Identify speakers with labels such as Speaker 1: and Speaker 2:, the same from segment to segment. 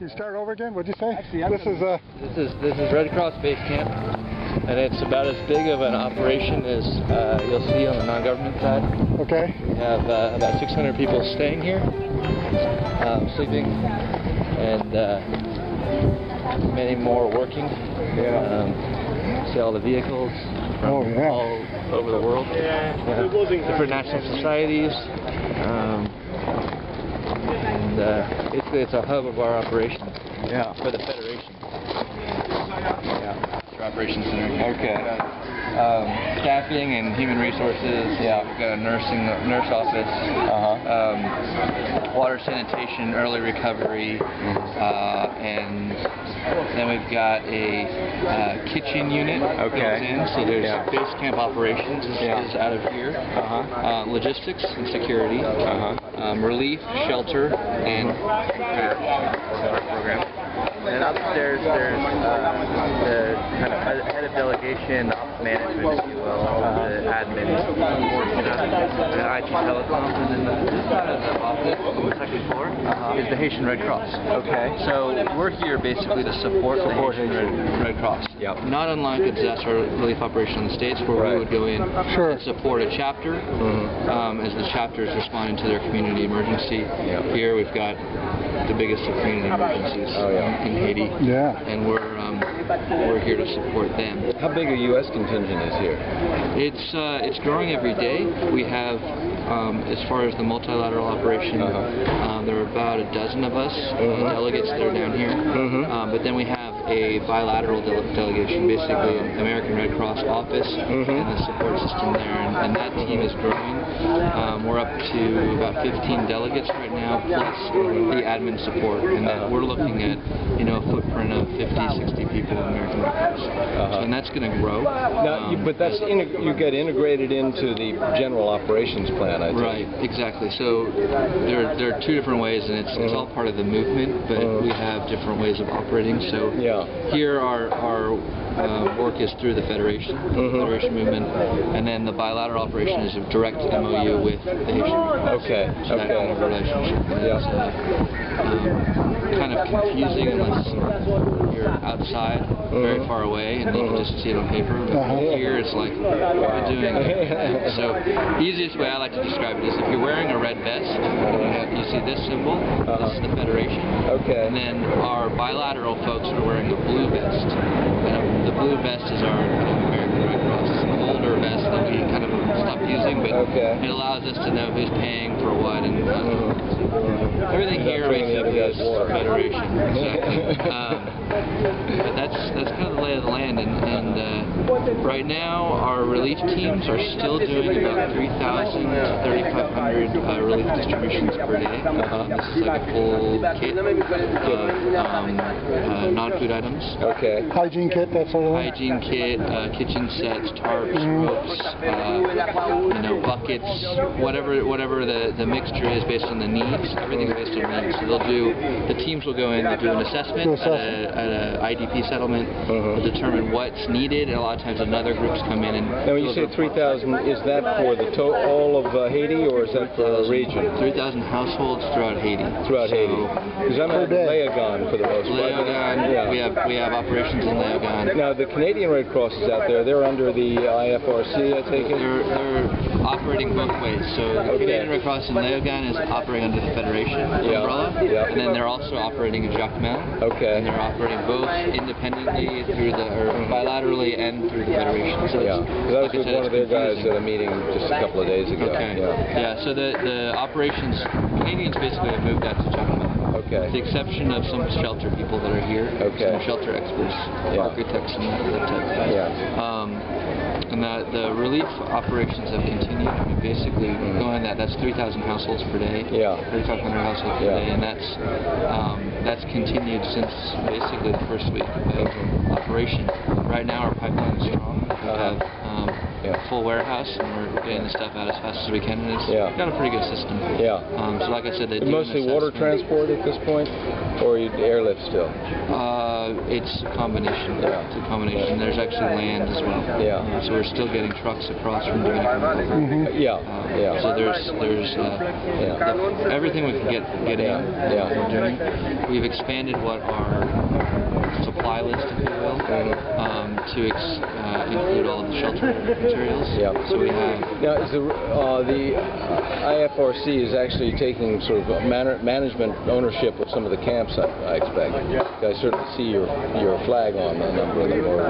Speaker 1: You start over again? What'd you say?
Speaker 2: Actually,
Speaker 3: This is Red Cross Base Camp, and it's about as big of an operation as you'll see on the non-government side.
Speaker 1: Okay.
Speaker 3: We have about 600 people staying here, sleeping, and many more working. See all the vehicles from all over the world. Different national societies. It's a hub of our operation. For the Federation. It's our operations center.
Speaker 2: Okay.
Speaker 3: Staffing and human resources. We've got a nurse office. Water sanitation, early recovery, and then we've got a kitchen unit built in. So there's base camp operations is out of here. Logistics and security. Relief, shelter, and program. And upstairs there's the kind of head of delegation, ops management, if you will, the admin, the IT telecoms, and then this side of the office on the second floor is the Haitian Red Cross.
Speaker 2: Okay.
Speaker 3: So we're here basically to support the Haitian Red Cross. Not unlike a disaster relief operation in the States where we would go in and support a chapter as the chapter is responding to their community emergency. Here we've got the biggest of community emergencies in Haiti, and we're here to support them.
Speaker 2: How big a U.S. contingent is here?
Speaker 3: It's growing every day. We have, as far as the multilateral operation, there are about a dozen of us delegates that are down here, but then we have a bilateral delegation, basically an American Red Cross office and the support system there, and that team is growing. We're up to about 15 delegates right now, plus the admin support, and then we're looking at a footprint of 50, 60 people in American Red Cross, and that's going to grow.
Speaker 2: Now, but you get integrated into the general operations plan, I think.
Speaker 3: Right, exactly. So there are two different ways, and it's all part of the movement, but we have different ways of operating. So here our work is through the Federation movement, and then the bilateral operation is a direct MOU with the Haitian Red Cross. So that kind of relationship. Kind of confusing unless you're outside, very far away, and you can just see it on paper. Here it's like, what am I doing? So the easiest way I like to describe it is if you're wearing a red vest, you see this symbol, this is the Federation, and then our bilateral folks are wearing a blue vest. And the blue vest is our American Red Cross. It's an older vest that we kind of stopped using, but it allows us to know who's paying for what, and everything here basically is Federation. But that's kind of the lay of the land, and right now our relief teams are still doing about 3,000 to 3,500 relief distributions per day. This is like a full kit of non-food items.
Speaker 1: Hygiene kit, that sort of thing?
Speaker 3: Hygiene kit, kitchen sets, tarps, ropes, buckets, whatever the mixture is based on the needs. Everything's based on needs. So the teams will go in, they'll do an assessment at an IDP settlement, they'll determine what's needed, and a lot of times another groups come in and...
Speaker 2: Now when you say 3,000, is that for the all of Haiti, or is that for a region?
Speaker 3: 3,000 households throughout Haiti.
Speaker 2: Haiti. Because I'm at Leogane for the most part.
Speaker 3: Leogane, we have operations in Leogane.
Speaker 2: Now the Canadian Red Cross is out there, they're under the IFRC, I take it?
Speaker 3: They're operating both ways. So the Canadian Red Cross in Leogane is operating under the Federation umbrella, and then they're also operating in Jock, and they're operating both independently bilaterally and through the Federation. So
Speaker 2: I was with one of their guys at a meeting just a couple of days ago.
Speaker 3: So the operations, Canadians basically have moved out to Jock, with the exception of some shelter people that are here, some shelter experts, architects, and that type of thing. And the relief operations have continued. I mean, basically, going that's 3,000 households per day, 3,500 households per day, and that's continued since basically the first week of operation. Right now, our pipeline is strong. We have full warehouse, and we're getting the stuff out as fast as we can, and it's got a pretty good system. So like I said, they do
Speaker 2: mostly water transport at this point, or you airlift still?
Speaker 3: It's a combination. It's a combination. There's actually land as well. So we're still getting trucks across from Dominican. So there's everything we can get in. We're doing. We've expanded what our supply list, if you will, to include all of the shelter materials. So we have.
Speaker 2: Now, is the IFRC is actually taking sort of management ownership of some of the camps, I expect. I certainly see your flag on a number of them, or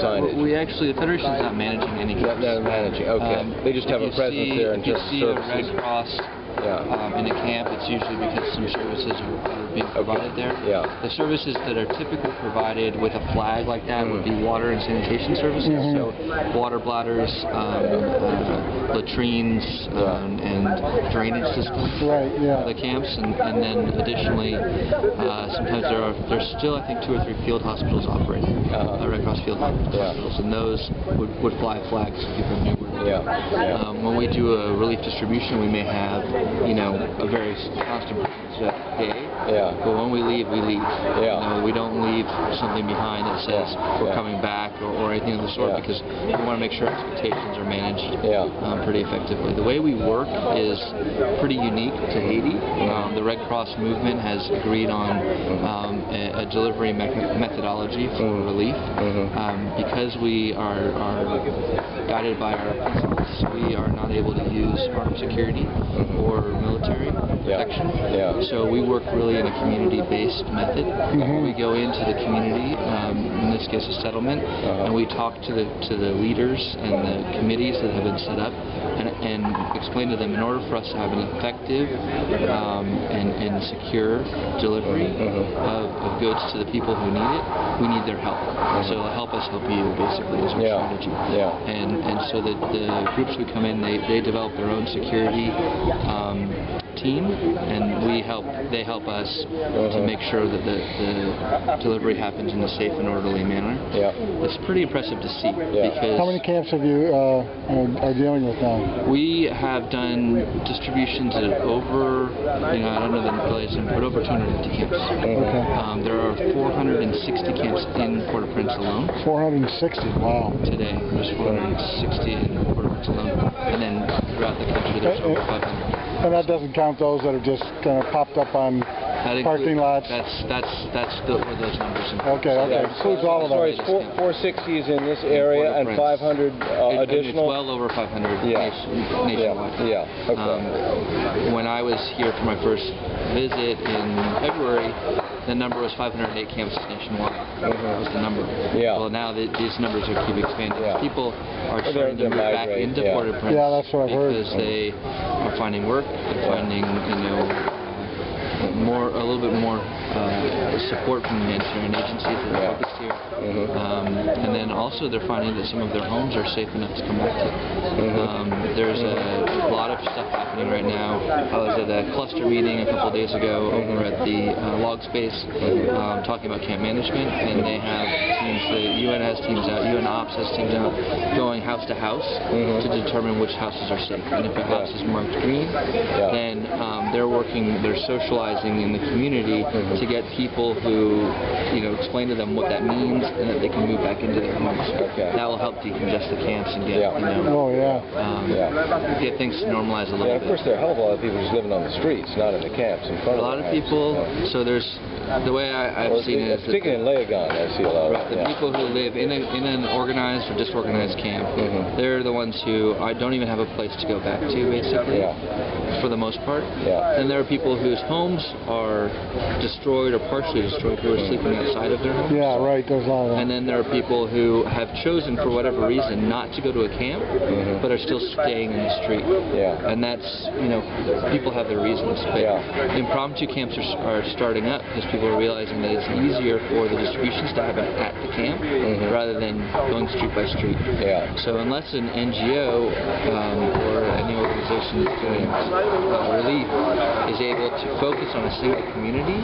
Speaker 2: signage.
Speaker 3: We actually, the Federation's not managing any camps.
Speaker 2: Not managing, okay. They just have a presence there and just services.
Speaker 3: If you see a Red Cross in a camp, it's usually because some services are being provided there. The services that are typically provided with a flag like that would be water and sanitation services, so water bladders, latrines, and drainage systems for the camps, and then additionally, sometimes there's still, I think, 2 or 3 field hospitals operating, Red Cross field hospitals, and those would fly flags so people knew where to go. When we do a relief distribution, we may have, a very constant day. But when we leave, we leave. We don't leave something behind that says we're coming back or anything of the sort, because we want to make sure expectations are managed pretty effectively. The way we work is pretty unique to Haiti. The Red Cross movement has agreed on a delivery methodology for relief. Because we are guided by our principles, we are not able to use armed security or military protection. So we work really in a community-based method. We go into the community, in this case a settlement, and we talk to the leaders and the committees that have been set up, and explain to them, in order for us to have an effective and secure delivery of goods to the people who need it, we need their help. So help us help you, basically, is our strategy. And so the groups who come in, they develop their own security team, and they help us to make sure that the delivery happens in a safe and orderly manner. It's pretty impressive to see. Because
Speaker 1: how many camps have you are dealing with now?
Speaker 3: We have done distributions at over, I don't know the place, but over 250 camps. There are 460 camps in Port-au-Prince alone.
Speaker 1: 460, wow.
Speaker 3: Today, there's 460 in Port-au-Prince alone, and then throughout the country there's over 500.
Speaker 1: And that doesn't count those that are just kind of popped up on parking lots?
Speaker 3: That's where those numbers include.
Speaker 1: Okay. Includes all of them.
Speaker 2: Sorry, 460s in this area and 500 additional?
Speaker 3: It's well over 500 nationwide. When I was here for my first visit in February, the number was 508 campuses nationwide. That was the number. Well, now these numbers keep expanding. People are starting to move back into Port-au-Prince
Speaker 1: that's what I've heard.
Speaker 3: because they are finding work, they're finding, a little bit more support from the humanitarian agencies that are focused here. And then also they're finding that some of their homes are safe enough to come back to. There's a lot of stuff happening right now. I was at a cluster meeting a couple of days ago over at the log space talking about camp management, and they have teams, the UN has teams out, UN Ops has teams out going house to house to determine which houses are safe. And if a house is marked green, then they're socializing in the community to get people who, explain to them what that means and that they can move back into their homes. That will help decongest the camps and get, get things to normalize a little bit.
Speaker 2: Of course, there are a hell of a lot of people just living on the streets, not in the camps in front of
Speaker 3: a lot of people. So there's the way I've seen it is
Speaker 2: particularly in Leogan, I see a lot of
Speaker 3: the people who live in an organized or disorganized camp. They're the ones who don't even have a place to go back to, basically, for the most part. Then there are people whose homes are destroyed or partially destroyed, who are sleeping outside of their homes.
Speaker 1: There's a lot of that.
Speaker 3: And then there are people who have chosen, for whatever reason, not to go to a camp, but are still staying in the street. And that's, people have their reasons. But impromptu camps are starting up because people are realizing that it's easier for the distributions to happen at the camp rather than going street by street. So unless an NGO or any organization is doing relief is able to focus on a single community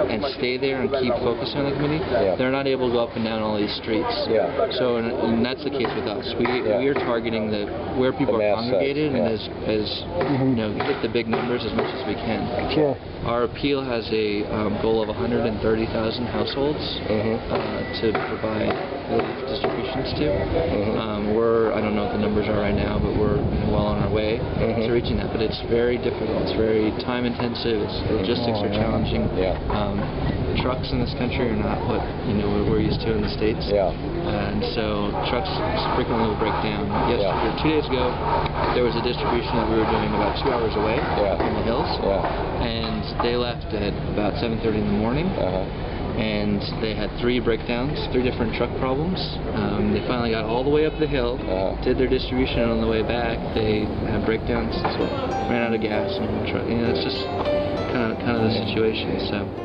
Speaker 3: and stay there and keep focusing on the community, they're not able to go up and down all these streets. So, and that's the case with us. We are targeting where people are congregated and as you know, hit the big numbers as much as we can.
Speaker 1: Sure.
Speaker 3: Our appeal has a goal of 130,000 households to provide relief distributions to. I don't know what the numbers are right now, but we're well on our way to reaching that. But it's very difficult. It's very time intensive. Logistics are challenging. Trucks in this country are not what we're used to in the States. And so trucks frequently will break down. Yesterday, 2 days ago, there was a distribution that we were doing about 2 hours away in the hills, and they left at about 7:30 in the morning. And they had 3 breakdowns, 3 different truck problems. They finally got all the way up the hill, did their distribution, and on the way back, they had breakdowns, ran out of gas, and it's just kind of the situation. So.